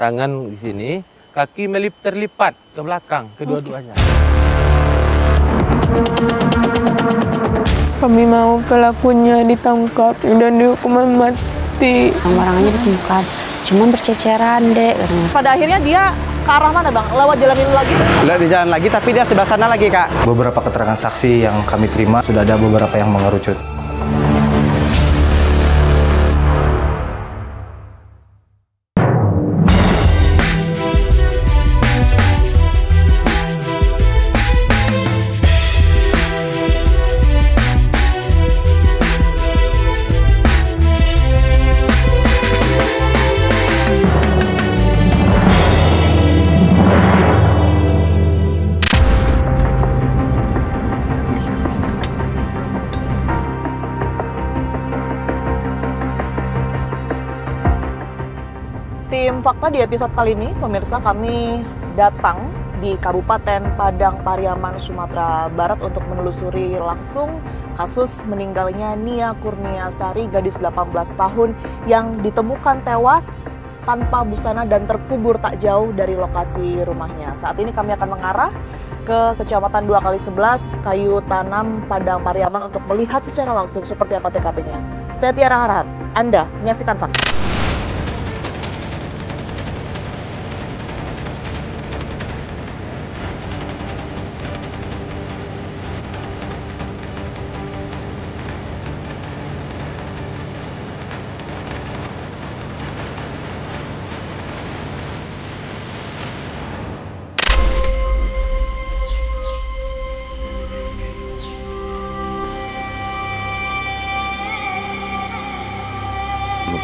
tangan di sini, kaki terlipat ke belakang, kedua-duanya. Kami mau pelakunya ditangkap dan dihukuman mati. Barang-barangnya ditemukan, cuman berceceran, Dek. Pada akhirnya dia ke arah mana, Bang? Lewat jalan ini lagi? Di jalan lagi, tapi dia sebelah sana lagi, Kak. Beberapa keterangan saksi yang kami terima, sudah ada beberapa yang mengerucut. Tim Fakta di episode kali ini, pemirsa, kami datang di Kabupaten Padang Pariaman, Sumatera Barat untuk menelusuri langsung kasus meninggalnya Nia Kurniasari, gadis 18 tahun yang ditemukan tewas tanpa busana dan terkubur tak jauh dari lokasi rumahnya. Saat ini kami akan mengarah ke Kecamatan 2x11 Kayu Tanam, Padang Pariaman untuk melihat secara langsung seperti apa TKP-nya. Saya Tiara Harhan, Anda menyaksikan Fakta.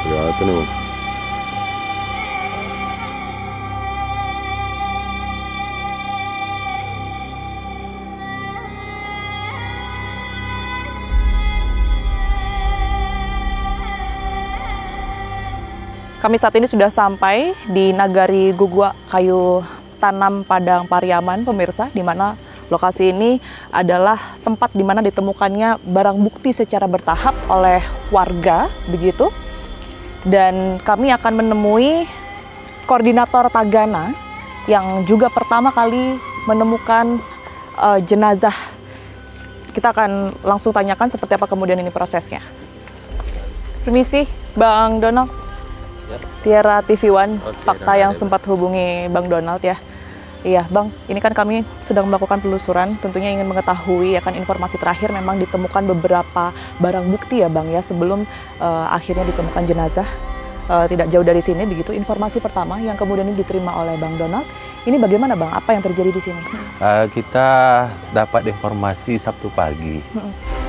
Kelihatan nih. Kami saat ini sudah sampai di Nagari Gugua Kayu Tanam Padang Pariaman, pemirsa, di mana lokasi ini adalah tempat di mana ditemukannya barang bukti secara bertahap oleh warga, begitu. Dan kami akan menemui koordinator Tagana yang juga pertama kali menemukan jenazah. Kita akan langsung tanyakan seperti apa kemudian ini prosesnya. Permisi, Bang Donald. Tiara TV One, Fakta yang sempat hubungi Bang Donald ya. Iya Bang, ini kan kami sedang melakukan penelusuran, tentunya ingin mengetahui akan informasi terakhir. Memang ditemukan beberapa barang bukti ya Bang ya, sebelum akhirnya ditemukan jenazah tidak jauh dari sini begitu. Informasi pertama yang kemudian ini diterima oleh Bang Donald, ini bagaimana Bang, apa yang terjadi di sini? Kita dapat informasi Sabtu pagi.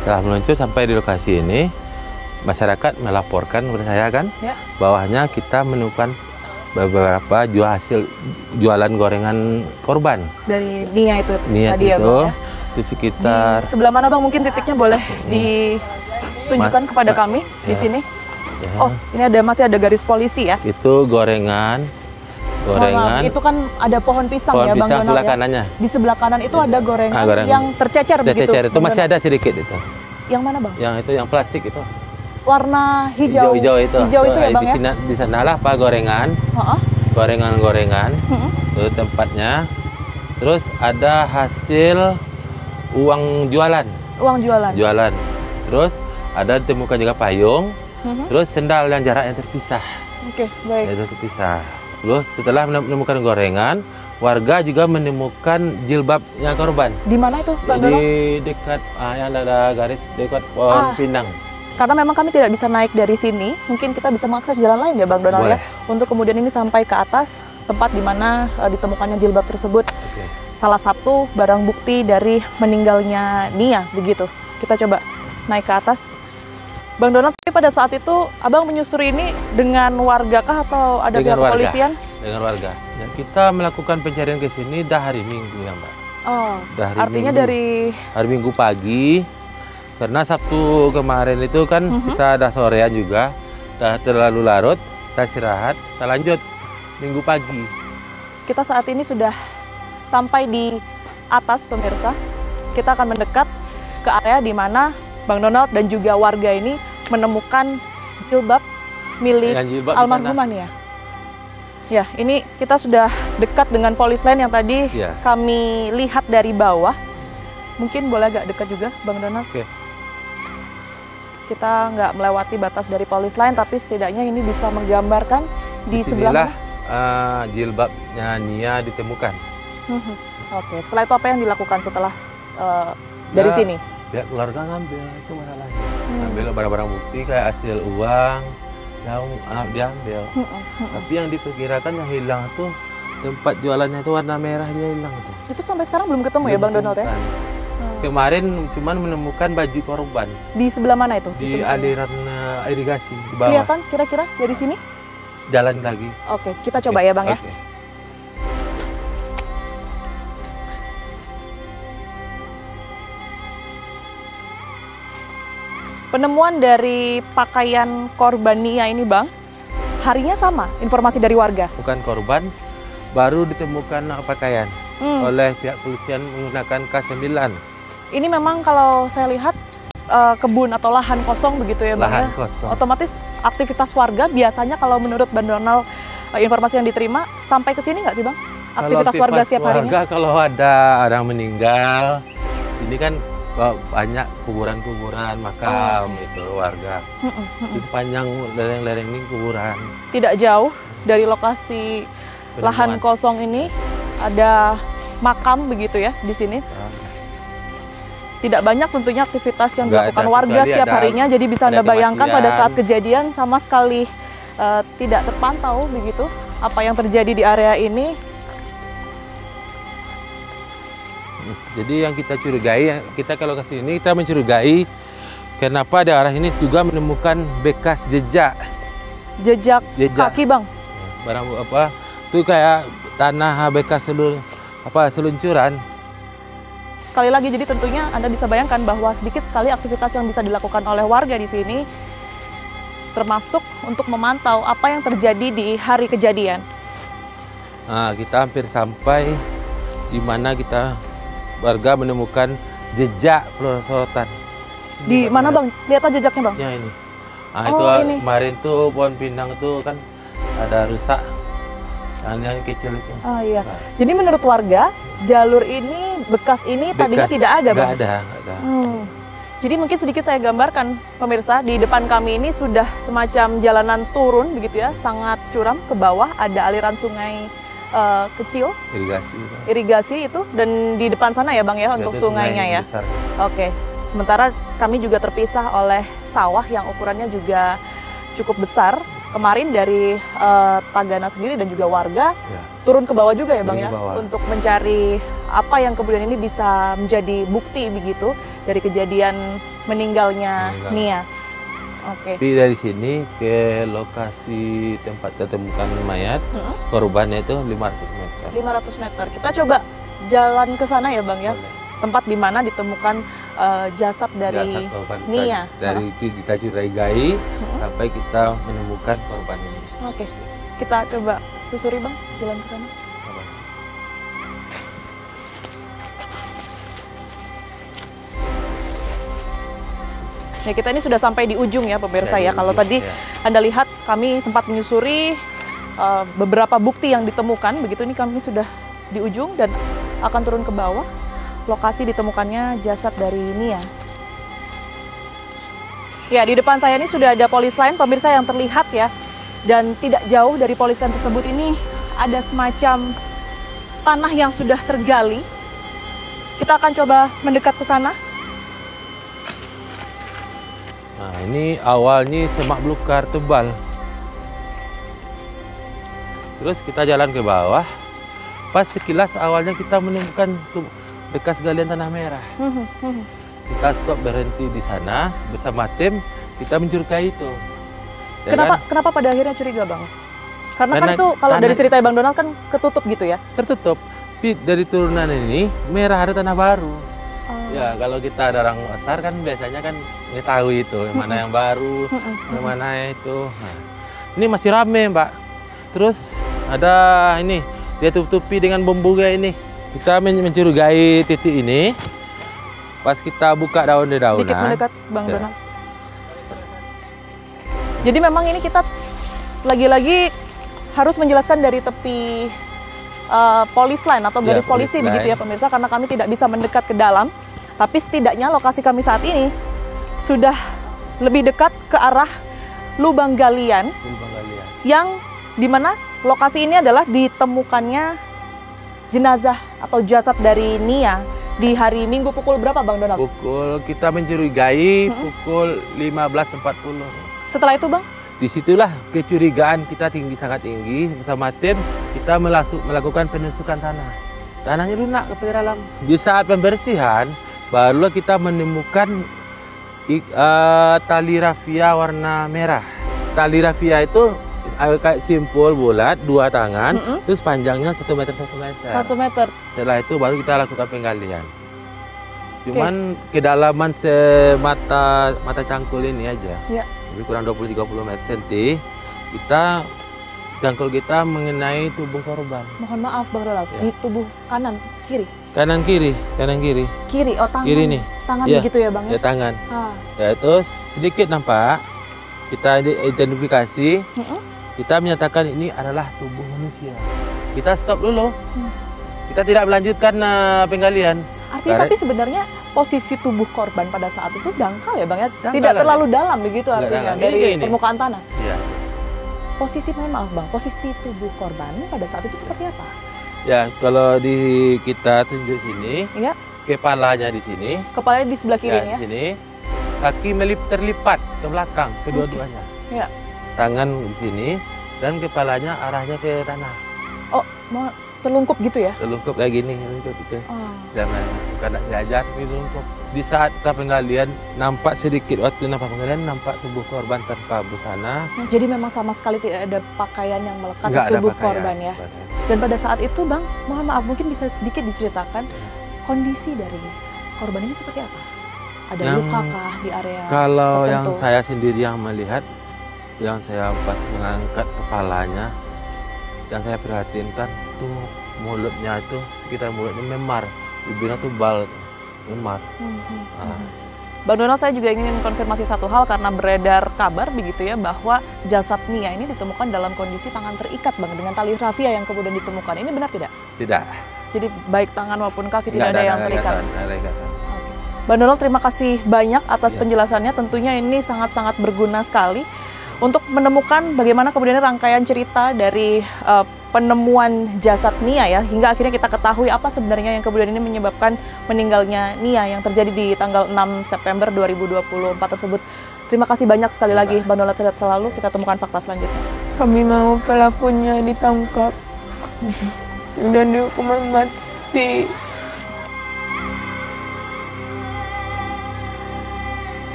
Setelah meluncur sampai di lokasi ini, masyarakat melaporkan kepada saya kan, bahwasanya kita menemukan beberapa hasil jualan gorengan korban. Dari Nia itu tadi ya Bang ya? Di sekitar... Di sebelah mana Bang, mungkin titiknya boleh ditunjukkan kepada kami di sini? Ya. Oh, ini masih ada garis polisi ya? Itu gorengan. Itu kan ada pohon pisang ya Bang Donald sebelah ya? kanannya. Di sebelah kanan itu ada gorengan yang tercecer begitu? Tercecer, itu masih ada sedikit itu. Yang mana Bang? Yang itu, yang plastik itu. Warna hijau. Hijau itu ya Bang ya? Di sanalah Pak gorengan. Gorengan-gorengan. Itu tempatnya. Terus ada hasil uang jualan. Uang jualan. Jualan. Terus ada ditemukan juga payung. Terus sendal yang jaraknya terpisah. Oke, baik. Itu terpisah. Terus setelah menemukan gorengan, warga juga menemukan jilbabnya korban. Di mana itu, Bang Donald? Di dekat yang ada garis dekat pohon pinang. Karena memang kami tidak bisa naik dari sini, mungkin kita bisa mengakses jalan lain ya Bang Donald ya, untuk kemudian ini sampai ke atas tempat di mana ditemukannya jilbab tersebut. Salah satu barang bukti dari meninggalnya Nia, begitu. Kita coba naik ke atas. Bang Donald, tapi pada saat itu Abang menyusuri ini dengan warga kah atau ada pihak kepolisian? Dengan warga. Dan kita melakukan pencarian ke sini dah hari Minggu ya Mbak. Oh, artinya dari hari Minggu pagi. Karena Sabtu kemarin itu kan kita ada sorean juga, udah terlalu larut, kita istirahat, kita lanjut Minggu pagi. Kita saat ini sudah sampai di atas pemirsa. Kita akan mendekat ke area di mana Bang Donald dan juga warga ini menemukan jilbab milik almarhumah ya. Ya, ini kita sudah dekat dengan polis lain yang tadi kami lihat dari bawah. Mungkin boleh agak dekat juga, Bang Donald. Oke. Kita nggak melewati batas dari polis lain, tapi setidaknya ini bisa menggambarkan di sebelah jilbabnya Nia ditemukan. Oke, setelah itu apa yang dilakukan setelah dari sini? Pihak keluarga ngambil, itu masalahnya. Ngambil barang-barang bukti kayak hasil uang, yang diambil. Tapi yang diperkirakan yang hilang tuh tempat jualannya itu warna merah, dia hilang tuh. Itu sampai sekarang belum ketemu ya Bang Donald ya? Kemarin cuman menemukan baju korban. Di sebelah mana itu? Di aliran irigasi di bawah. Kelihatan kira-kira dari sini? Jalan lagi. Oke, kita coba ya Bang ya. Penemuan dari pakaian korban Nia ini Bang, harinya sama, informasi dari warga? Bukan korban, baru ditemukan pakaian oleh pihak polisian menggunakan K9. Ini memang kalau saya lihat kebun atau lahan kosong begitu ya Bang lahan ya? Kosong. Otomatis aktivitas warga biasanya kalau menurut Bang Donald informasi yang diterima sampai ke sini nggak sih Bang? Aktivitas warga setiap harinya? Kalau ada orang meninggal, ini kan banyak kuburan-kuburan makam itu warga. Di sepanjang lereng-lereng ini kuburan. Tidak jauh dari lokasi lahan kosong ini ada makam begitu ya di sini. Tidak banyak tentunya aktivitas yang dilakukan warga setiap harinya, jadi bisa Anda bayangkan pada saat kejadian sama sekali tidak terpantau begitu apa yang terjadi di area ini. Jadi yang kita curigai, kita kalau ke sini kita mencurigai kenapa di arah ini juga menemukan bekas jejak kaki Bang. Barang apa? Itu kayak tanah bekas seluncuran. Sekali lagi, jadi tentunya Anda bisa bayangkan bahwa sedikit sekali aktivitas yang bisa dilakukan oleh warga di sini, termasuk untuk memantau apa yang terjadi di hari kejadian. Nah, kita hampir sampai di mana kita warga menemukan jejak sorotan. Di mana Bang? Lihat aja jejaknya Bang. Ya ini. Nah, itu ini. kemarin tuh pohon pinang itu kan ada rusak. Yang kecil itu. Oh iya. Jadi menurut warga, jalur ini, bekas ini tadinya tidak ada Bang? Nggak ada. Jadi mungkin sedikit saya gambarkan pemirsa, di depan kami ini sudah semacam jalanan turun begitu ya, sangat curam ke bawah, ada aliran sungai kecil. Irigasi itu, dan di depan sana ya Bang ya untuk sungainya ya. Besar. Oke, sementara kami juga terpisah oleh sawah yang ukurannya juga cukup besar. Kemarin dari Tagana sendiri dan juga warga turun ke bawah juga ya Bang ya, untuk mencari apa yang kemudian ini bisa menjadi bukti begitu dari kejadian meninggalnya Nia. Oke. Tapi dari sini ke lokasi tempat ditemukan mayat korbannya itu 500 meter. 500 meter. Kita coba jalan ke sana ya Bang ya. Tempat di mana ditemukan jasad dari Nia. Dari kita curigai sampai kita menemukan korban ini. Oke. Kita coba susuri Bang, jalan ke sana. Ya, kita ini sudah sampai di ujung ya pemirsa ya. Kalau tadi Anda lihat kami sempat menyusuri beberapa bukti yang ditemukan, begitu ini kami sudah di ujung dan akan turun ke bawah. Lokasi ditemukannya jasad dari Nia. Ya, di depan saya ini sudah ada polis lain pemirsa yang terlihat ya. Dan tidak jauh dari polis lain tersebut ini ada semacam tanah yang sudah tergali. Kita akan coba mendekat ke sana. Nah, ini awalnya semak belukar tebal. Terus kita jalan ke bawah. Pas sekilas awalnya kita menemukan bekas galian tanah merah. Kita stop berhenti di sana bersama tim, kita mencurigai itu. Kenapa pada akhirnya curiga Bang? Karena kan itu kalau dari cerita Bang Donald kan ketutup gitu ya? Tertutup. Tapi dari turunan ini merah ada tanah baru. Ya, kalau kita ada orang besar kan biasanya kan mengetahui itu yang mana yang baru, yang mana itu. Nah, ini masih rame, Mbak. Terus ada ini, dia tutupi dengan bambu kayak ini. Kita mencurigai titik ini. Pas kita buka daun-dedaunan. Sedikit mendekat, Bang Donald. Jadi memang ini kita lagi-lagi harus menjelaskan dari tepi polis line atau garis polisi line. begitu ya pemirsa, karena kami tidak bisa mendekat ke dalam. Tapi setidaknya lokasi kami saat ini sudah lebih dekat ke arah lubang galian. Yang dimana lokasi ini adalah ditemukannya jenazah atau jasad dari Nia di hari Minggu pukul berapa Bang Donald? Pukul kita mencurigai pukul 15.40. Setelah itu Bang? Disitulah kecurigaan kita sangat tinggi. Bersama tim kita melakukan penusukan tanah. Tanahnya lunak ke dalam. Di saat pembersihan barulah kita menemukan tali rafia warna merah. Tali rafia itu kayak simpul bulat, 2 tangan, terus panjangnya 1 meter. 1 meter. Setelah itu baru kita lakukan penggalian. Cuman kedalaman semata cangkul ini aja. Ya. Lebih kurang 20-30 cm. Cangkul kita mengenai tubuh korban. Mohon maaf Bang Donald, di tubuh kanan, kiri? Kanan kiri. Kiri, oh tangan. Kiri nih. Tangan Ya, begitu ya Bang? Ya tangan. Ya, terus sedikit nampak. Kita identifikasi. Kita menyatakan ini adalah tubuh manusia. Kita stop dulu. Kita tidak melanjutkan penggalian. Artinya tapi sebenarnya posisi tubuh korban pada saat itu dangkal ya Bang ya? Dangkal Tidak terlalu dalam begitu artinya dalam. dari Ini. permukaan tanah? Ya. Posisi, mohon maaf Bang, posisi tubuh korban pada saat itu seperti apa? Ya, kalau di kita tunjuk sini, Ya. kepalanya di sini. Kepalanya di sebelah kiri Ya, ya? di sini. Kaki terlipat ke belakang kedua-duanya. Ya. Tangan di sini dan kepalanya arahnya ke tanah. Oh, mau terlungkup gitu ya? Terlungkup kayak gini, terlungkup gitu. Oh. Bukan nak diajar, tapi terlungkup. Di saat kita penggalian, nampak sedikit waktu nampak tubuh korban tanpa busana. Jadi memang sama sekali tidak ada pakaian yang melekat di Nggak ada tubuh pakaian. korban ya? Dan pada saat itu Bang, mohon maaf mungkin bisa sedikit diceritakan kondisi dari korban ini seperti apa? Ada luka kah di area Kalau tertentu? yang saya sendiri yang melihat, yang saya pas mengangkat kepalanya, yang saya perhatikan tuh mulutnya itu sekitar mulutnya memar, bibirnya tuh bal, memar. Bang Donald, saya juga ingin konfirmasi satu hal karena beredar kabar begitu ya bahwa jasad Nia ini ditemukan dalam kondisi tangan terikat Bang dengan tali rafia yang kemudian ditemukan. Ini benar tidak? Tidak. Jadi baik tangan maupun kaki tidak ada yang terikat. Ada ikatan. Bang Donald, terima kasih banyak atas penjelasannya. Tentunya ini sangat-sangat berguna sekali untuk menemukan bagaimana kemudian rangkaian cerita dari penemuan jasad Nia ya, hingga akhirnya kita ketahui apa sebenarnya yang kemudian ini menyebabkan meninggalnya Nia yang terjadi di tanggal 6 September 2024 tersebut. Terima kasih banyak sekali lagi Bang Donald, sehat selalu. Kita temukan fakta selanjutnya. Kami mau pelakunya ditangkap dan dihukuman mati.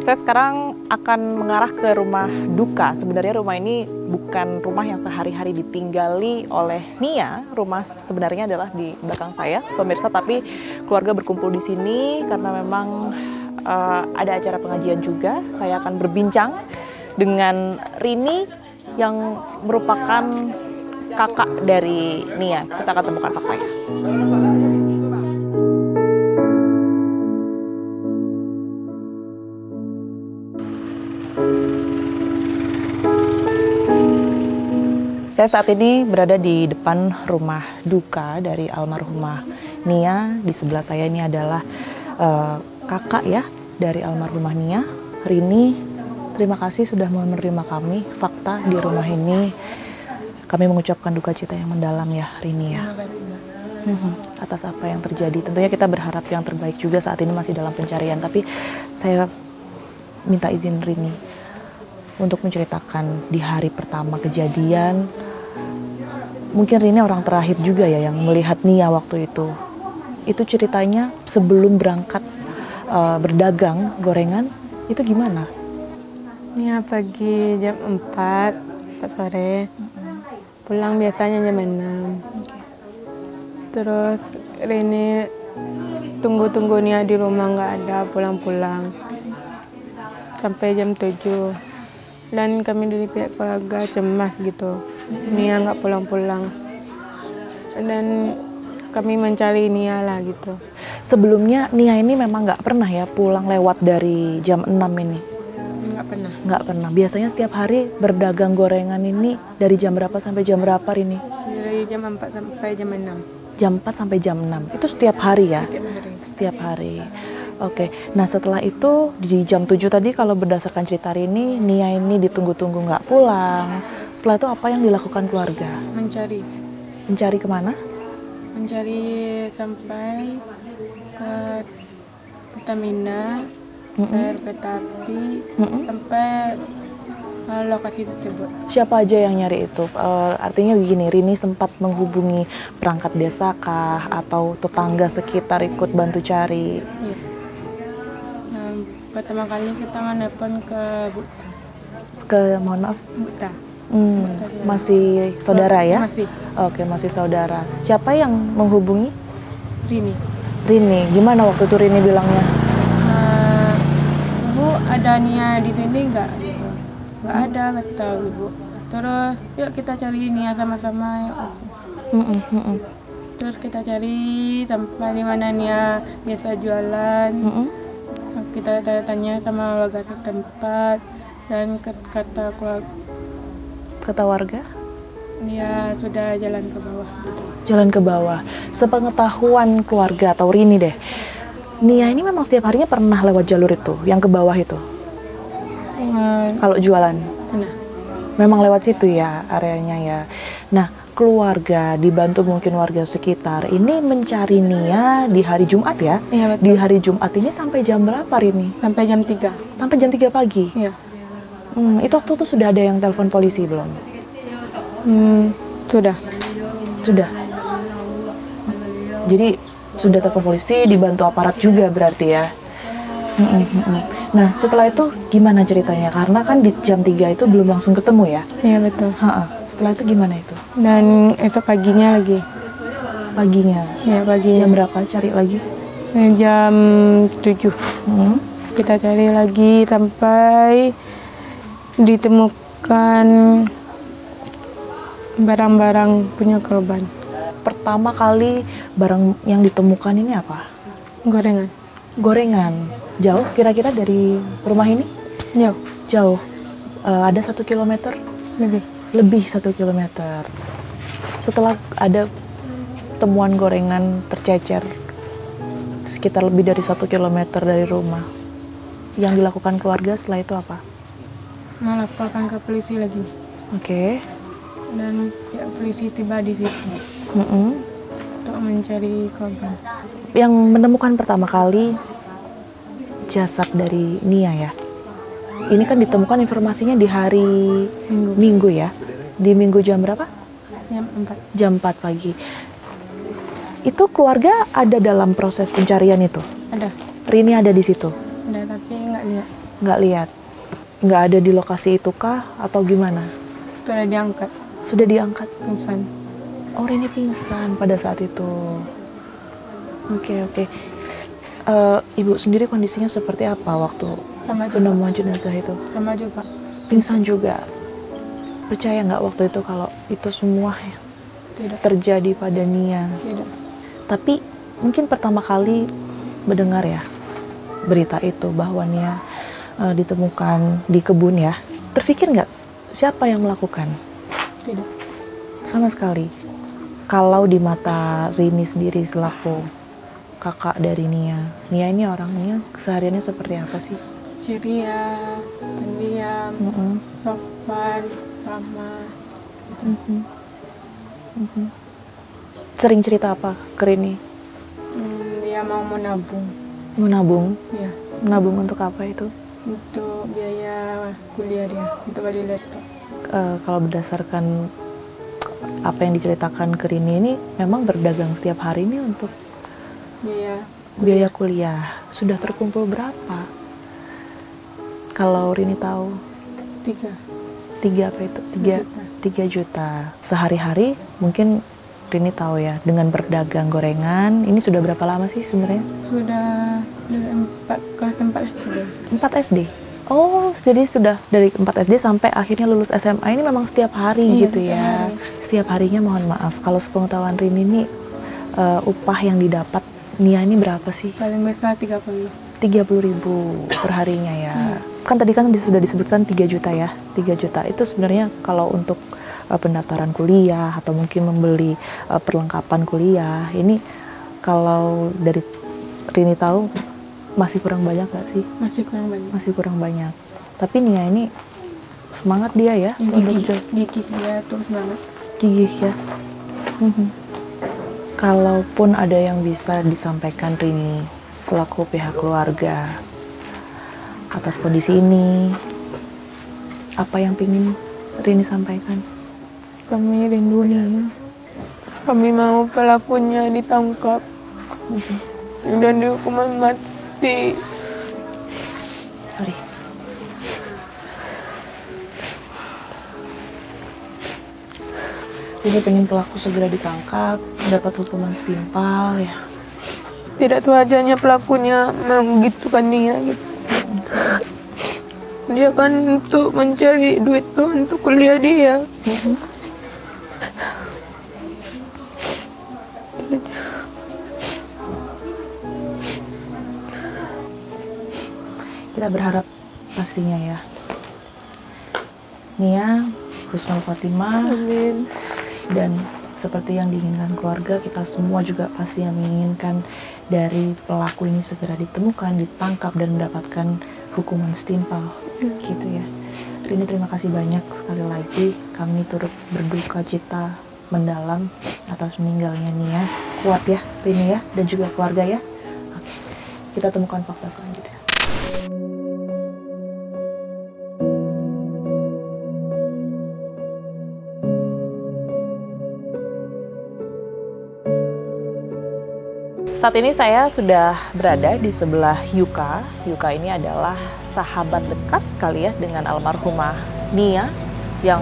Saya sekarang akan mengarah ke rumah duka. Sebenarnya rumah ini bukan rumah yang sehari-hari ditinggali oleh Nia. Rumah sebenarnya adalah di belakang saya, pemirsa. Tapi keluarga berkumpul di sini karena memang ada acara pengajian juga. Saya akan berbincang dengan Rini yang merupakan kakak dari Nia. Kita akan temukan faktanya. Saya saat ini berada di depan rumah duka dari almarhumah Nia. Di sebelah saya ini adalah kakak ya dari almarhumah Nia, Rini. Terima kasih sudah menerima kami. Fakta di rumah ini kami mengucapkan duka cita yang mendalam ya Rini ya. Atas apa yang terjadi. Tentunya kita berharap yang terbaik juga, saat ini masih dalam pencarian. Tapi saya minta izin Rini untuk menceritakan di hari pertama kejadian. Mungkin Rini orang terakhir juga ya yang melihat Nia waktu itu. Itu ceritanya sebelum berangkat berdagang gorengan, itu gimana? Nia pagi jam 4 sore. Pulang biasanya jam 6. Terus Rini tunggu Nia di rumah nggak ada, pulang-pulang sampai jam 7. Dan kami dari pihak keluarga cemas gitu, Nia nggak pulang-pulang. Dan kami mencari Nia lah gitu. Sebelumnya Nia ini memang nggak pernah ya pulang lewat dari jam 6 ini? Nggak pernah. Nggak pernah. Biasanya setiap hari berdagang gorengan ini dari jam berapa sampai jam berapa Rini? Dari jam 4 sampai jam 6. Jam 4 sampai jam 6. Itu setiap hari ya? Setiap hari. Setiap hari. Oke. Nah setelah itu di jam 7 tadi kalau berdasarkan cerita Rini, Nia ini ditunggu-tunggu nggak pulang. Setelah itu apa yang dilakukan keluarga? Mencari. Mencari kemana? Mencari sampai ke Pertamina, kereta api, sampai lokasi tersebut. Siapa aja yang nyari itu? Artinya begini, Rini sempat menghubungi perangkat desa kah atau tetangga sekitar ikut bantu cari? Iya. Nah, pertama kali kita menelpon ke Buta. Mohon maaf, Buta. masih saudara ya? Masih. Oke, masih saudara. Siapa yang menghubungi? Rini. Rini. Gimana waktu itu Rini bilangnya? Bu, ada Nia di sini nggak? Gitu. Nggak ada, kata ibu. Terus yuk kita cari Nia sama-sama. Yuk. Terus kita cari sampai di mana Nia biasa jualan. Kita tanya sama warga setempat dan kata warga Nia sudah jalan ke bawah. Jalan ke bawah. Sepengetahuan keluarga atau Rini deh, Nia ini memang setiap harinya pernah lewat jalur itu, yang ke bawah itu? Kalau jualan? Nah. Memang lewat situ ya areanya ya. Nah, keluarga dibantu mungkin warga sekitar ini mencari Nia di hari Jumat ya? Iya, betul. Di hari Jumat ini sampai jam berapa Rini? Sampai jam 3. Sampai jam 3 pagi? Iya. Itu waktu itu sudah ada yang telepon polisi belum? Sudah. Sudah. Jadi sudah telepon polisi, dibantu aparat juga berarti ya. Nah setelah itu gimana ceritanya? Karena kan di jam 3 itu belum langsung ketemu ya? Iya betul. Setelah itu gimana itu? Dan esok paginya lagi. Paginya? Iya paginya. Jam berapa cari lagi? Jam 7. Kita cari lagi sampai ditemukan barang-barang punya korban. Pertama kali barang yang ditemukan ini apa? Gorengan. Gorengan. Jauh kira-kira dari rumah ini? Jauh. Jauh. Ada 1 kilometer? Lebih. Lebih 1 kilometer. Setelah ada temuan gorengan tercecer sekitar lebih dari 1 kilometer dari rumah, yang dilakukan keluarga setelah itu apa? Melaporkan ke polisi lagi. Oke. Dan ya, polisi tiba di situ untuk mencari korban. Yang menemukan pertama kali jasad dari Nia ya. Ini kan ditemukan informasinya di hari Minggu ya. Di Minggu jam berapa? Jam 4. Jam 4 pagi. Itu keluarga ada dalam proses pencarian itu? Ada. Rini ada di situ? Ada tapi nggak lihat. Nggak lihat? Nggak ada di lokasi itu kah? Atau gimana? Sudah diangkat. Sudah diangkat? Pingsan. Oh Rini pingsan pada saat itu. Oke. Ibu sendiri kondisinya seperti apa waktu penemuan jenazah itu? Sama juga. Pingsan juga. Percaya nggak waktu itu kalau itu semua terjadi pada Nia? Tidak. Tapi mungkin pertama kali mendengar ya berita itu bahwa Nia ditemukan di kebun ya. Terfikir nggak siapa yang melakukan? Tidak. Sama sekali. Kalau di mata Rini sendiri selaku kakak dari Nia ini orangnya kesehariannya seperti apa sih? Ceria, pendiam, sopan, ramah. Sering cerita apa ke Rini? Dia mau menabung. Menabung? Ya. Menabung untuk apa itu? untuk biaya kuliah dia, untuk beli laptop. Kalau berdasarkan apa yang diceritakan ke Rini ini, memang berdagang setiap hari ini untuk biaya kuliah. Sudah terkumpul berapa? Kalau Rini tahu? 3 apa itu? 3 juta. Sehari-hari mungkin Rini tahu ya, dengan berdagang gorengan, ini sudah berapa lama sih sebenarnya? Sudah kelas 4 SD. 4 SD? Oh, jadi sudah dari 4 SD sampai akhirnya lulus SMA ini memang setiap hari gitu ya? Setiap harinya. Mohon maaf, kalau sepengetahuan Rini ini upah yang didapat Nia ini berapa sih? Paling besar 30.000 per harinya ya. Kan tadi kan sudah disebutkan 3 juta ya. 3 juta itu sebenarnya kalau untuk pendaftaran kuliah atau mungkin membeli perlengkapan kuliah, ini kalau dari Rini tahu masih kurang banyak gak sih? Masih kurang banyak. Tapi Nia ini semangat dia ya. Gigih dia tuh semangat. Gigih ya. Kalaupun ada yang bisa disampaikan Rini selaku pihak keluarga atas kondisi ini, apa yang ingin Rini sampaikan? Kami rindu Nia. Kami mau pelakunya ditangkap dan dihukuman mati. Sorry. Jadi pengen pelaku segera ditangkap, dapat hukuman setimpal ya. Tidak sewajarnya pelakunya menggitukan Nia gitu. Dia kan untuk mencari duit tuh untuk kuliah dia. Kita berharap pastinya ya, Nia husnul khotimah. Amin. Dan seperti yang diinginkan keluarga, kita semua juga pasti yang menginginkan dari pelaku ini segera ditemukan, ditangkap dan mendapatkan hukuman setimpal gitu ya. Rini terima kasih banyak sekali lagi, kami turut berduka cita mendalam atas meninggalnya Nia. Kuat ya Rini ya, dan juga keluarga ya. Oke, kita temukan fakta selanjutnya. Saat ini saya sudah berada di sebelah Yuka. Yuka ini adalah sahabat dekat sekali ya dengan almarhumah Nia yang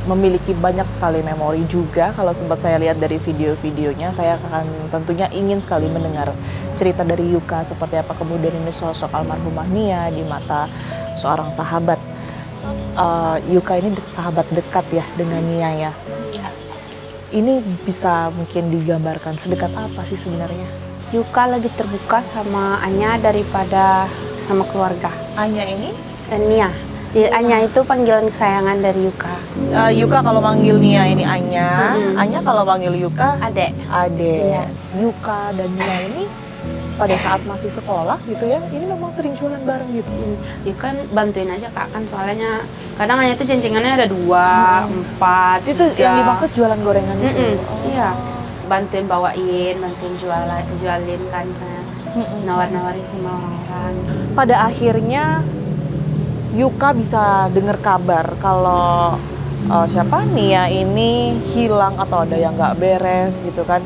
memiliki banyak sekali memori juga. Kalau sempat saya lihat dari video-videonya, saya akan tentunya ingin sekali mendengar cerita dari Yuka seperti apa kemudian ini sosok almarhumah Nia di mata seorang sahabat. Yuka ini sahabat dekat ya dengan Nia ya. Ini bisa mungkin digambarkan sedekat apa sih sebenarnya? Yuka lebih terbuka sama Anya daripada sama keluarga. Anya ini? Dan Nia. Anya itu panggilan kesayangan dari Yuka. Yuka kalau manggil Nia ini Anya, Anya kalau manggil Yuka Adek. Adek. Yuka dan Nia ini pada saat masih sekolah gitu ya, ini memang sering jualan bareng gitu. Yuka bantuin aja Kak, kan soalnya kadang Anya itu jencengannya ada 2, 4, Itu 3. yang dimaksud jualan gorengan itu? Iya, bantuin bawain, bantuin jualin kan misalnya, nawar-nawarin sama orang-orang. Pada akhirnya Yuka bisa dengar kabar kalau siapa Nia ini hilang atau ada yang nggak beres gitu kan.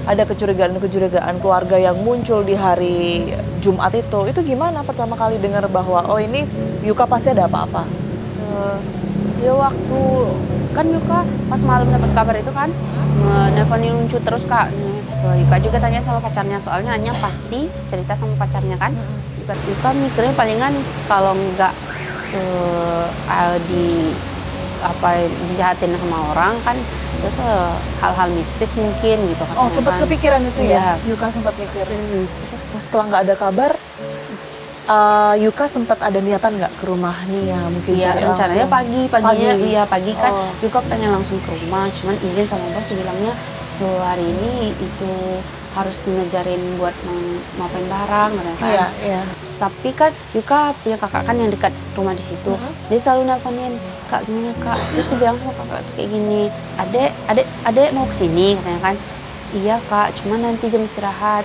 Ada kecurigaan-kecurigaan keluarga yang muncul di hari Jumat itu gimana pertama kali dengar bahwa oh ini Yuka pasti ada apa-apa? Ya waktu kan Yuka pas malam dapat kabar itu kan nelponin lucu terus Kak. Yuka juga tanya sama pacarnya, soalnya Anya pasti cerita sama pacarnya kan. Yuka mikirnya palingan kalau nggak dijahatin sama orang kan, terus hal-hal mistis mungkin gitu kan. Oh sempat kepikiran itu ya? Yuka sempat mikir. Setelah nggak ada kabar, Yuka sempat ada niatan nggak ke rumah Nia? Mungkin rencananya pagi kan. Yuka pengen langsung ke rumah, cuman izin sama bos bilangnya hari ini itu harus ngejarin buat maafin barang kan. Iya. Tapi kan Yuka punya kakak kan yang dekat rumah di situ. Dia selalu nelfonin, "Kak, gimana Kak?" Terus dia bilang sama kakak kayak gini, "Adek mau kesini," katanya kan. "Iya Kak, cuma nanti jam istirahat.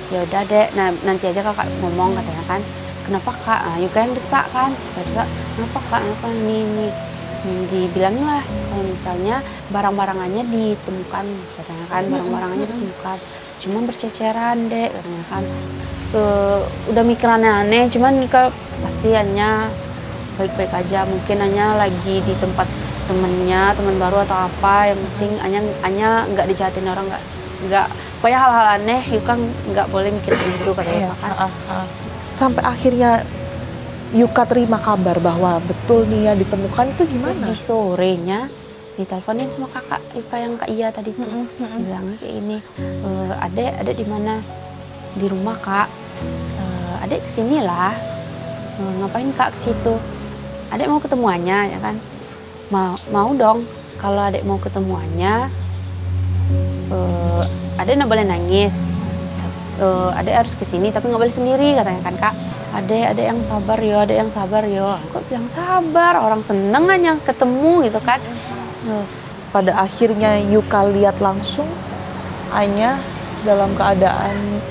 Ya udah dek, nah nanti aja kakak ngomong katanya kan. Kenapa kak? Nah, Yuka yang desak kan, desak. Kenapa kak? Kenapa ini? Dibilangin lah kalau misalnya barang-barangannya ditemukan, katanya kan barang-barangannya ditemukan. Cuma berceceran dek, katanya kan. Udah mikiran aneh, cuman Yuka pasti hanya baik-baik aja. Mungkin hanya lagi di tempat temennya, teman baru atau apa. Yang penting hanya nggak dijahatin orang, nggak pokoknya hal-hal aneh Yuka nggak boleh mikir gitu katanya kan. Sampai akhirnya Yuka terima kabar bahwa betul Nia ditemukan itu gimana? Di sorenya diteleponin sama kakak Yuka yang Kak Iya tadi tuh. Bilangnya kayak ini, adek di mana? Di rumah kak. Adek kesini lah. Ngapain kak ke situ? Adek mau ketemuannya ya kan? Mau dong. Kalau adek mau ketemuannya, adek nggak boleh nangis. Adek harus kesini tapi nggak boleh sendiri katanya kan kak. Adek yang sabar yo, adek yang sabar yo. Kok bilang sabar, orang seneng aja ketemu gitu kan. Pada akhirnya Yuka lihat langsung Anya dalam keadaan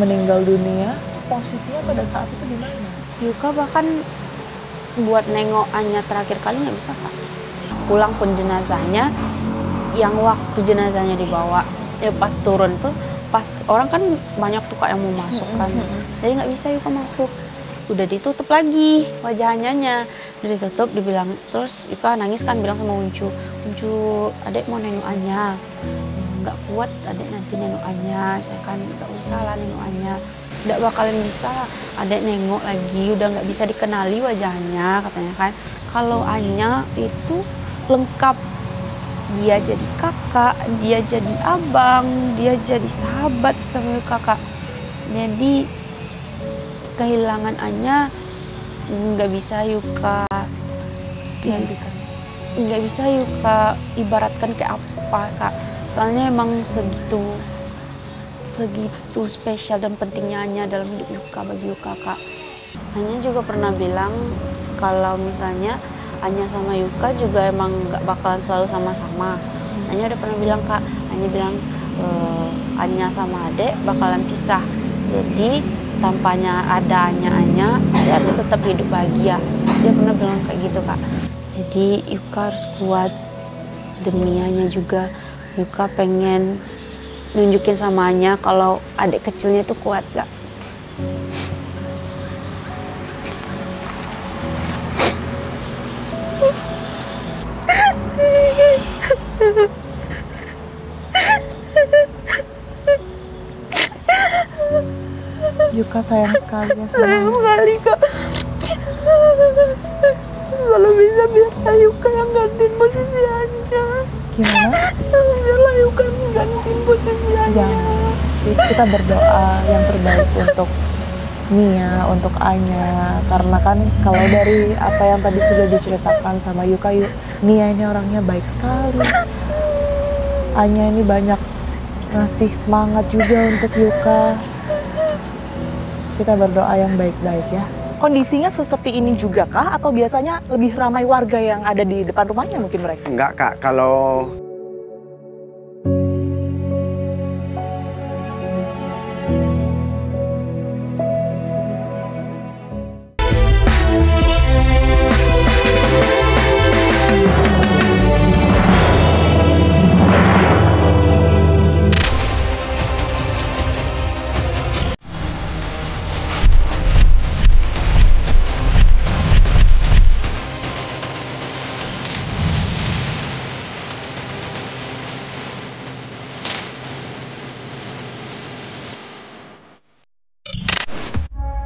meninggal dunia. Posisinya pada saat itu di mana? Yuka bahkan buat nengok Anya terakhir kali nggak bisa kak. Pulang pun jenazahnya, yang waktu jenazahnya dibawa, ya pas turun tuh, pas orang kan banyak tuh kak yang mau masuk kan. Jadi nggak bisa Yuka masuk. Udah ditutup lagi wajahnya, udah ditutup, dibilang terus Yuka nangis kan, bilang sama Uncu, adek mau nengok Anya, nggak kuat adek nanti nengok Anya, saya kan nggak usah lah nengok Anya, nggak bakalan bisa adek nengok lagi, udah nggak bisa dikenali wajahnya katanya kan. Kalau Anya itu lengkap, dia jadi kakak, dia jadi abang, dia jadi sahabat sama kakak. Jadi kehilangan Anya nggak bisa Yuka nggak bisa Yuka ibaratkan kayak apa kak. Soalnya emang segitu spesial dan pentingnya Anya dalam hidup Yuka, bagi Yuka kak. Anya juga pernah bilang kalau misalnya Anya sama Yuka juga emang nggak bakalan selalu sama-sama. Anya udah pernah bilang kak, Anya bilang Anya sama adek bakalan pisah. Jadi tampaknya ada Anya dia harus tetap hidup bahagia. Dia pernah bilang kayak gitu kak. Jadi Yuka harus kuat demi Anya juga. Yuka pengen nunjukin sama Anya kalau adik kecilnya tuh kuat kak. Yuka sayang sekali ya sama Sayang sekali kak. Kalau bisa biarlah Yuka yang gantiin posisi Anya. Gimana? Biarlah Yuka yang gantiin posisi Anya. Jangan. Kita berdoa yang terbaik untuk Nia, untuk Anya. Karena kan kalau dari apa yang tadi sudah diceritakan sama Yuka, Nia ini orangnya baik sekali. Anya ini banyak ngasih semangat juga untuk Yuka. Kita berdoa yang baik-baik ya. Kondisinya sesepi ini juga kah? Atau biasanya lebih ramai warga yang ada di depan rumahnya mungkin mereka? Enggak kak, kalau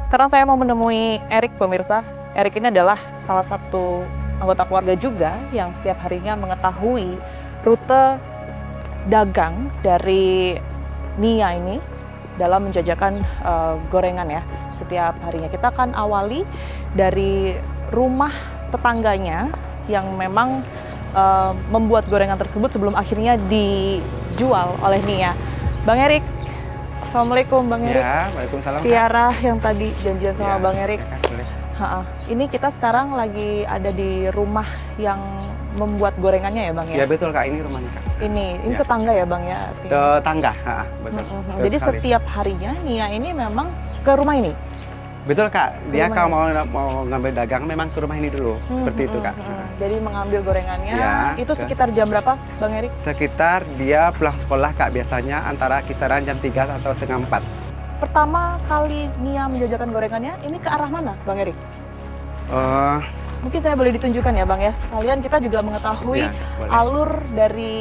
Sekarang saya mau menemui Erik, pemirsa. Erik ini adalah salah satu anggota keluarga juga yang setiap harinya mengetahui rute dagang dari Nia ini dalam menjajakan gorengan ya setiap harinya. Kita akan awali dari rumah tetangganya yang memang membuat gorengan tersebut sebelum akhirnya dijual oleh Nia. Bang Erik, Assalamualaikum Bang Erik. Ya, waalaikumsalam. Tiara yang tadi janjian sama Ya, Bang Erik. Ini kita sekarang lagi ada di rumah yang membuat gorengannya ya Bang ya? Ya betul Kak, ini rumahnya Kak. Ini Ya. tetangga ya Bang ya? Artinya? Tetangga, betul. Betul Jadi sekali. setiap harinya Nia ini memang ke rumah ini? Betul Kak, dia rumah kalau mau ngambil dagang memang ke rumah ini dulu, seperti itu Kak. Jadi mengambil gorengannya, Ya, itu sekitar jam berapa Bang Erik? Sekitar dia pulang sekolah Kak, biasanya antara kisaran jam 3 atau setengah 4. Pertama kali Nia menjajakan gorengannya, ini ke arah mana Bang Erik? Mungkin saya boleh ditunjukkan ya Bang ya, sekalian kita juga mengetahui Ya, boleh. alur dari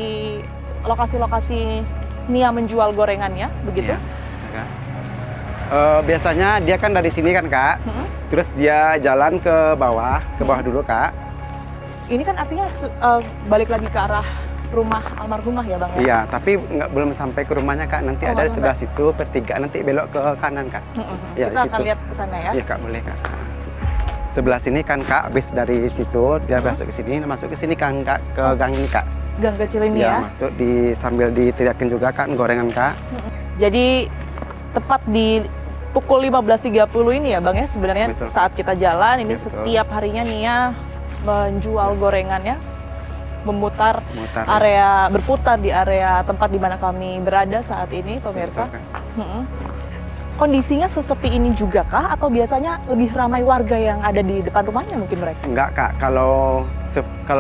lokasi-lokasi Nia menjual gorengannya, begitu? Ya, biasanya dia kan dari sini kan Kak, terus dia jalan ke bawah dulu Kak. Ini kan artinya balik lagi ke arah rumah almarhumah ya Bang ya? Iya, tapi belum sampai ke rumahnya Kak, nanti ada di sampai. sebelah situ pertigaan, nanti belok ke kanan Kak. Ya, Kita di akan situ. lihat ke sana ya? Iya Kak, boleh Kak. Sebelah sini kan Kak, habis dari situ dia masuk ke sini kan Kak, ke gang ini Kak. Gang kecil ini ya? Masuk sambil diteriakin juga kan gorengan Kak. Jadi tepat di pukul 15.30 ini ya Bang ya, sebenarnya Betul. saat kita jalan ini Ya, betul. setiap harinya Nia menjual gorengannya, Mutar, berputar di area tempat di mana kami berada saat ini pemirsa. Betul, Kak. Kondisinya sesepi ini juga kah atau biasanya lebih ramai warga yang ada di depan rumahnya mungkin mereka? Enggak Kak, kalau ke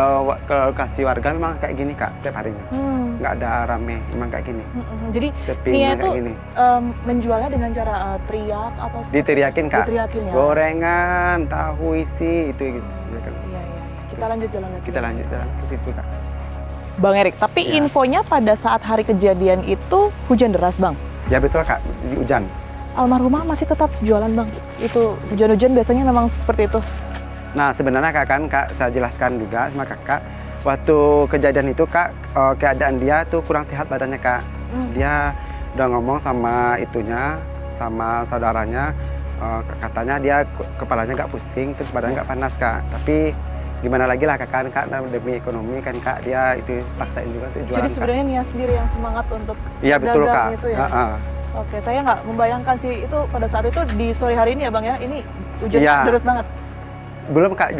lokasi warga memang kayak gini Kak, tiap harinya. Enggak ada rame, memang kayak gini. Jadi Sepinya Nia kayak itu gini. menjualnya dengan cara teriak atau Diteriakin Kak. Diteriakin ya? Gorengan, tahu isi itu gitu. Ya kan. Iya. Kita lanjut jalan lagi. Kita lanjut jalan ke situ Kak. Bang Erik, tapi Ya. infonya pada saat hari kejadian itu hujan deras Bang. Ya betul Kak, di hujan. Almarhumah masih tetap jualan Bang. Itu hujan-hujan biasanya memang seperti itu. Nah sebenarnya Kak, saya jelaskan juga sama Kakak, waktu kejadian itu Kak, keadaan dia tuh kurang sehat badannya Kak. Dia udah ngomong sama sama saudaranya, katanya dia kepalanya nggak pusing, terus badannya nggak panas Kak. Tapi gimana lagi lah Kak, demi ekonomi kan Kak, dia itu paksain juga untuk jualan. Jadi sebenarnya Nia sendiri yang semangat untuk Iya betul dagang Kak. itu ya? Oke, saya nggak membayangkan sih itu pada saat itu di sore hari ini ya Bang ya, ini hujan Iya. deras banget. Belum Kak,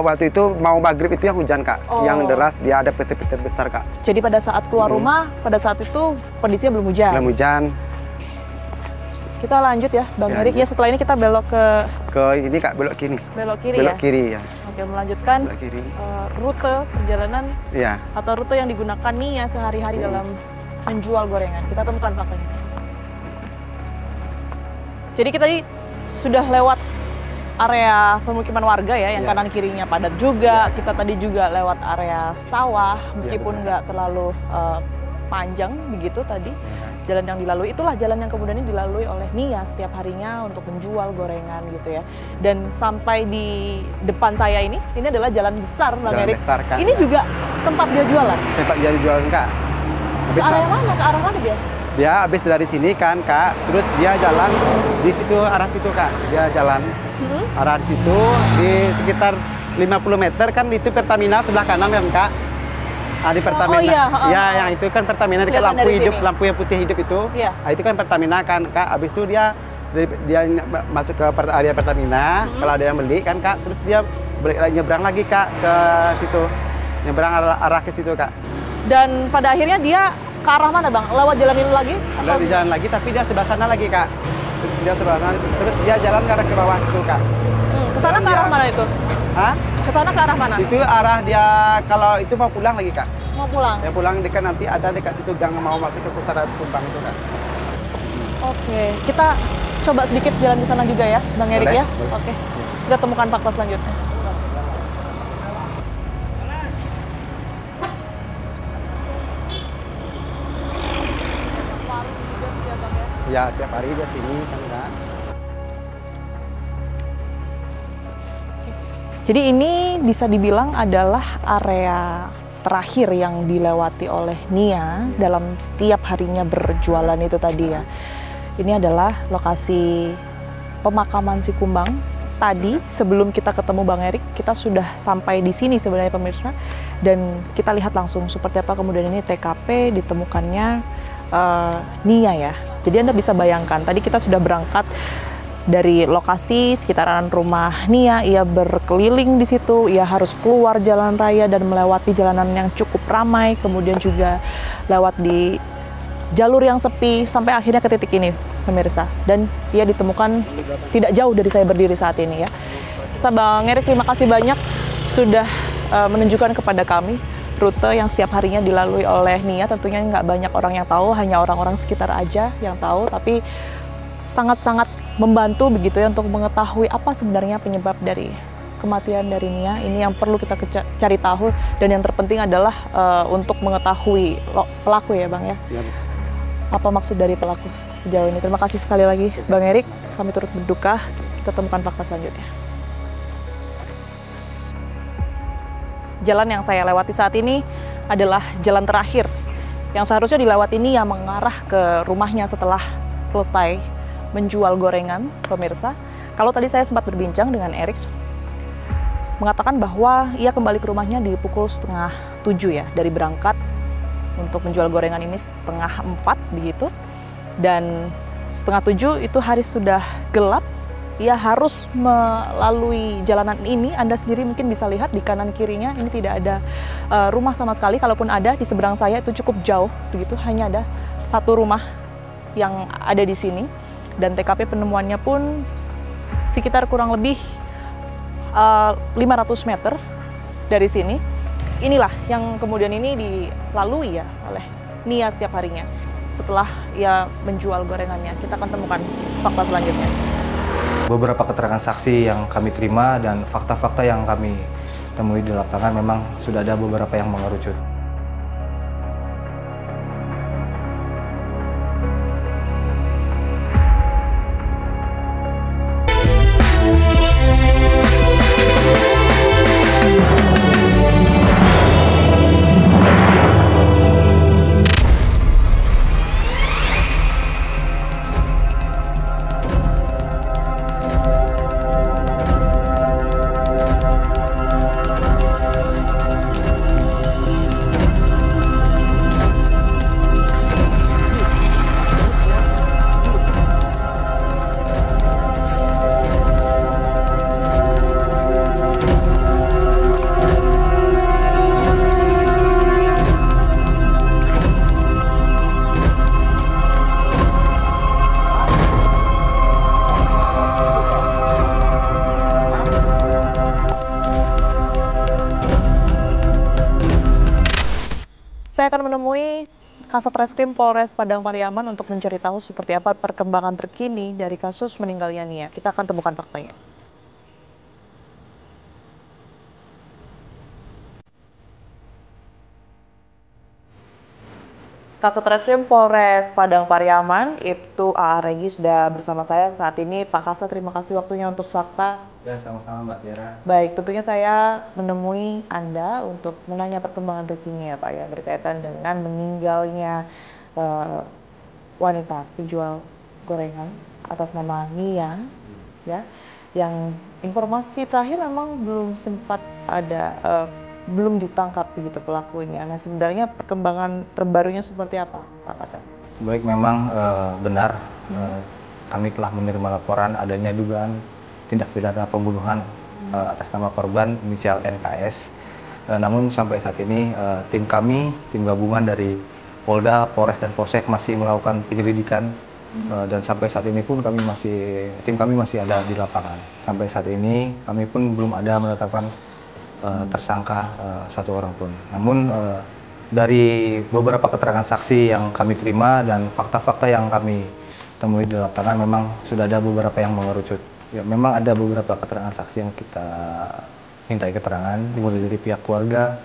waktu itu mau maghrib itu yang hujan Kak, yang deras, dia ada petir-petir besar Kak. Jadi pada saat keluar rumah, pada saat itu kondisinya belum hujan. Belum hujan. Kita lanjut ya Bang Ya, Erik, ya setelah ini kita belok ke Ini Kak, belok kiri. kiri Kiri ya. ya. Oke, melanjutkan Belok kiri. rute perjalanan Iya. atau rute yang digunakan Nia sehari-hari dalam menjual gorengan. Kita temukan faktanya. Jadi kita tadi sudah lewat area pemukiman warga ya, yang Ya. kanan kirinya padat juga. Kita tadi juga lewat area sawah, meskipun nggak terlalu panjang begitu tadi. Jalan yang dilalui, itulah jalan yang kemudian ini dilalui oleh Nia setiap harinya untuk menjual gorengan gitu ya. Dan sampai di depan saya ini adalah jalan besar Bang Jalan Erik. besar, Kak. Ini juga tempat dia jualan. Tempat dia jualan Kak. Ke area mana? Ke arah mana dia? Dia habis dari sini kan Kak, terus dia jalan di situ, arah situ Kak. Dia jalan arah situ di sekitar 50 meter kan itu Pertamina sebelah kanan kan Kak. Di Pertamina. iya, Ya, yang itu kan Pertamina dekat Kelihatan lampu dari hidup, sini. lampu yang putih hidup itu. Iya. Nah, itu kan Pertamina kan Kak. Habis itu dia masuk ke area Pertamina, kalau ada yang beli kan Kak, terus dia nyebrang lagi Kak ke situ. Nyebrang arah ke situ Kak. Dan pada akhirnya dia ke arah mana Bang? Lewat jalan ini lagi? Di jalan lagi, tapi dia sebelah sana lagi Kak. Terus dia sebelah sana, terus dia jalan ke arah ke bawah itu Kak. Ke sana ke arah mana itu? Hah? Ke sana ke arah mana? Itu arah dia, kalau itu mau pulang lagi Kak. Mau pulang? Yang pulang dekat nanti ada dekat situ gang mau masuk ke pusara Kumbang itu Kak. Oke, kita coba sedikit jalan di sana juga ya, Bang Erik Boleh, ya. boleh. Oke, kita temukan fakta selanjutnya. Ya tiap hari dia sini kan Kak. Jadi ini bisa dibilang adalah area terakhir yang dilewati oleh Nia dalam setiap harinya berjualan itu tadi ya. Ini adalah lokasi pemakaman si Kumbang. Tadi sebelum kita ketemu Bang Erik, kita sudah sampai di sini sebenarnya pemirsa. Dan kita lihat langsung seperti apa kemudian ini TKP ditemukannya Nia ya. Jadi Anda bisa bayangkan, tadi kita sudah berangkat dari lokasi sekitaran rumah Nia, ia berkeliling di situ, ia harus keluar jalan raya dan melewati jalanan yang cukup ramai, kemudian juga lewat di jalur yang sepi, sampai akhirnya ke titik ini, pemirsa. Dan ia ditemukan tidak jauh dari saya berdiri saat ini ya. Kita Bang Erik, terima kasih banyak sudah menunjukkan kepada kami rute yang setiap harinya dilalui oleh Nia. Tentunya nggak banyak orang yang tahu, hanya orang-orang sekitar aja yang tahu, tapi sangat-sangat membantu begitu ya untuk mengetahui apa sebenarnya penyebab dari kematian dari Nia. Ini yang perlu kita cari tahu, dan yang terpenting adalah untuk mengetahui pelaku ya Bang ya. Apa maksud dari pelaku sejauh ini. Terima kasih sekali lagi Bang Erik, kami turut berduka. Kita temukan fakta selanjutnya. Jalan yang saya lewati saat ini adalah jalan terakhir yang seharusnya dilewati Nia mengarah ke rumahnya setelah selesai menjual gorengan, pemirsa. Kalau tadi saya sempat berbincang dengan Erik, mengatakan bahwa ia kembali ke rumahnya di pukul 6:30 ya, dari berangkat untuk menjual gorengan ini 3:30 begitu. Dan 6:30 itu hari sudah gelap, ia harus melalui jalanan ini. Anda sendiri mungkin bisa lihat di kanan kirinya ini tidak ada rumah sama sekali, kalaupun ada di seberang saya itu cukup jauh begitu, hanya ada satu rumah yang ada di sini. Dan TKP penemuannya pun sekitar kurang lebih 500 meter dari sini. Inilah yang kemudian ini dilalui ya oleh Nia setiap harinya setelah ia menjual gorengannya. Kita akan temukan fakta selanjutnya. Beberapa keterangan saksi yang kami terima dan fakta-fakta yang kami temui di lapangan memang sudah ada beberapa yang mengerucut. Saya akan menemui Kasat Reskrim Polres Padang Pariaman untuk mencari tahu seperti apa perkembangan terkini dari kasus meninggalnya Nia. Kita akan temukan faktanya. Kasat Reskrim Polres Padang Pariaman, Ibtu A.A. Regi sudah bersama saya saat ini. Pak Kasat, terima kasih waktunya untuk fakta. Ya, sama-sama Mbak Tiara. Baik, tentunya saya menemui Anda untuk menanya perkembangan terkini ya Pak ya, berkaitan dengan meninggalnya wanita penjual gorengan atas nama Nia ya, yang informasi terakhir memang belum sempat ada belum ditangkap begitu pelakunya. Nah, sebenarnya perkembangan terbarunya seperti apa Pak Kasat? Baik, memang benar kami telah menerima laporan adanya dugaan tindak pidana pembunuhan atas nama korban inisial NKS. Namun sampai saat ini tim gabungan dari Polda, Polres dan Polsek masih melakukan penyelidikan dan sampai saat ini pun tim kami masih ada di lapangan. Sampai saat ini kami pun belum ada menetapkan tersangka satu orang pun. Namun dari beberapa keterangan saksi yang kami terima dan fakta-fakta yang kami temui di lapangan memang sudah ada beberapa yang mengerucut. Ya, memang ada beberapa keterangan saksi yang kita mintai keterangan, dimulai dari pihak keluarga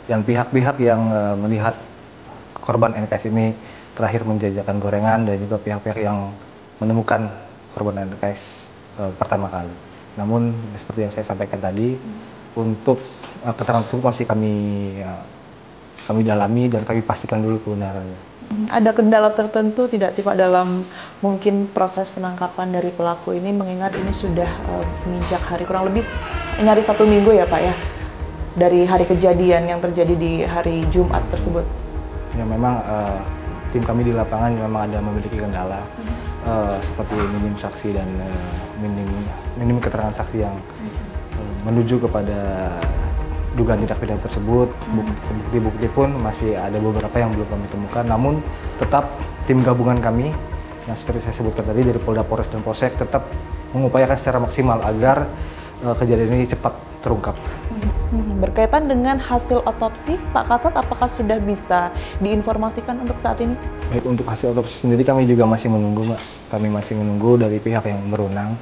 dan pihak-pihak yang melihat korban NKS ini terakhir menjajakan gorengan, dan juga pihak-pihak yang menemukan korban NKS pertama kali. Namun seperti yang saya sampaikan tadi, untuk keterangan tersebut masih kami dalami dan kami pastikan dulu kebenarannya. Ada kendala tertentu tidak sih Pak dalam mungkin proses penangkapan dari pelaku ini, mengingat ini sudah menginjak hari kurang lebih nyari 1 minggu ya Pak ya, dari hari kejadian yang terjadi di hari Jumat tersebut? Ya, memang tim kami di lapangan memang ada memiliki kendala seperti minim saksi dan minim keterangan saksi yang menuju kepada dugaan tindak pidana tersebut. Bukti-bukti pun masih ada beberapa yang belum kami temukan, namun tetap tim gabungan kami yang seperti saya sebutkan tadi dari Polda, Polres, dan Polsek tetap mengupayakan secara maksimal agar kejadian ini cepat terungkap. Berkaitan dengan hasil otopsi, Pak Kasat, apakah sudah bisa diinformasikan untuk saat ini? Baik, untuk hasil otopsi sendiri kami juga masih menunggu, Mbak. Kami masih menunggu dari pihak yang berwenang,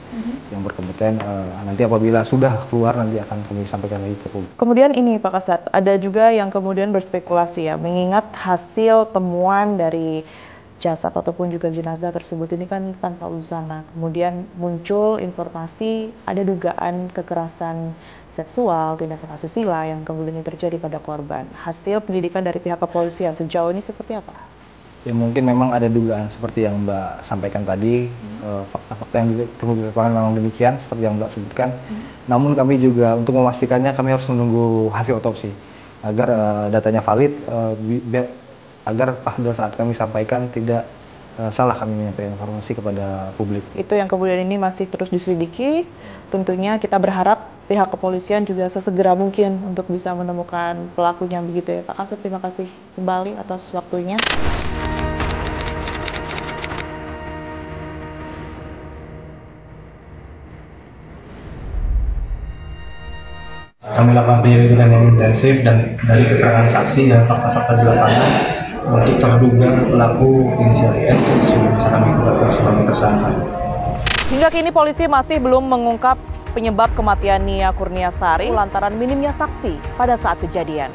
yang berkompeten. Nanti apabila sudah keluar, nanti akan kami sampaikan lagi ke publik. Kemudian ini Pak Kasat, ada juga yang kemudian berspekulasi ya, mengingat hasil temuan dari jasad ataupun juga jenazah tersebut ini kan tanpa busana. Kemudian muncul informasi ada dugaan kekerasan seksual, tindakan asusila yang kemudian terjadi pada korban. Hasil penyelidikan dari pihak kepolisian sejauh ini seperti apa? Ya mungkin memang ada dugaan seperti yang Mbak sampaikan tadi, fakta-fakta yang ditemu di lapangan memang demikian seperti yang Mbak sebutkan. Namun kami juga untuk memastikannya kami harus menunggu hasil otopsi agar datanya valid, agar pada saat kami sampaikan tidak salah kami menyampaikan informasi kepada publik. Itu yang kemudian ini masih terus diselidiki. Tentunya kita berharap pihak kepolisian juga sesegera mungkin untuk bisa menemukan pelakunya begitu ya. Pak Kasat, terima kasih kembali atas waktunya. Kami lakukan penyelidikan yang intensif dan dari keterangan saksi dan fakta-fakta di lapangan untuk terduga pelaku inisial S sudah bisa kami tetapkan sebagai tersangka. Hingga kini polisi masih belum mengungkap penyebab kematian Nia Kurniasari lantaran minimnya saksi pada saat kejadian.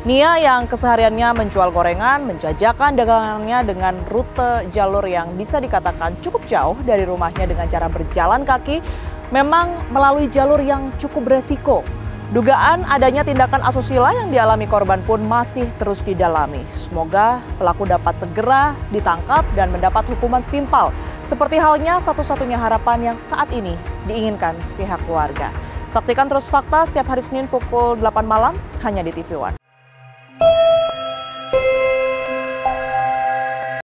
Nia yang kesehariannya menjual gorengan, menjajakan dagangannya dengan rute jalur yang bisa dikatakan cukup jauh dari rumahnya dengan cara berjalan kaki, memang melalui jalur yang cukup beresiko. Dugaan adanya tindakan asusila yang dialami korban pun masih terus didalami. Semoga pelaku dapat segera ditangkap dan mendapat hukuman setimpal. Seperti halnya satu-satunya harapan yang saat ini diinginkan pihak keluarga. Saksikan Terus Fakta setiap hari Senin pukul 8 malam hanya di TV One.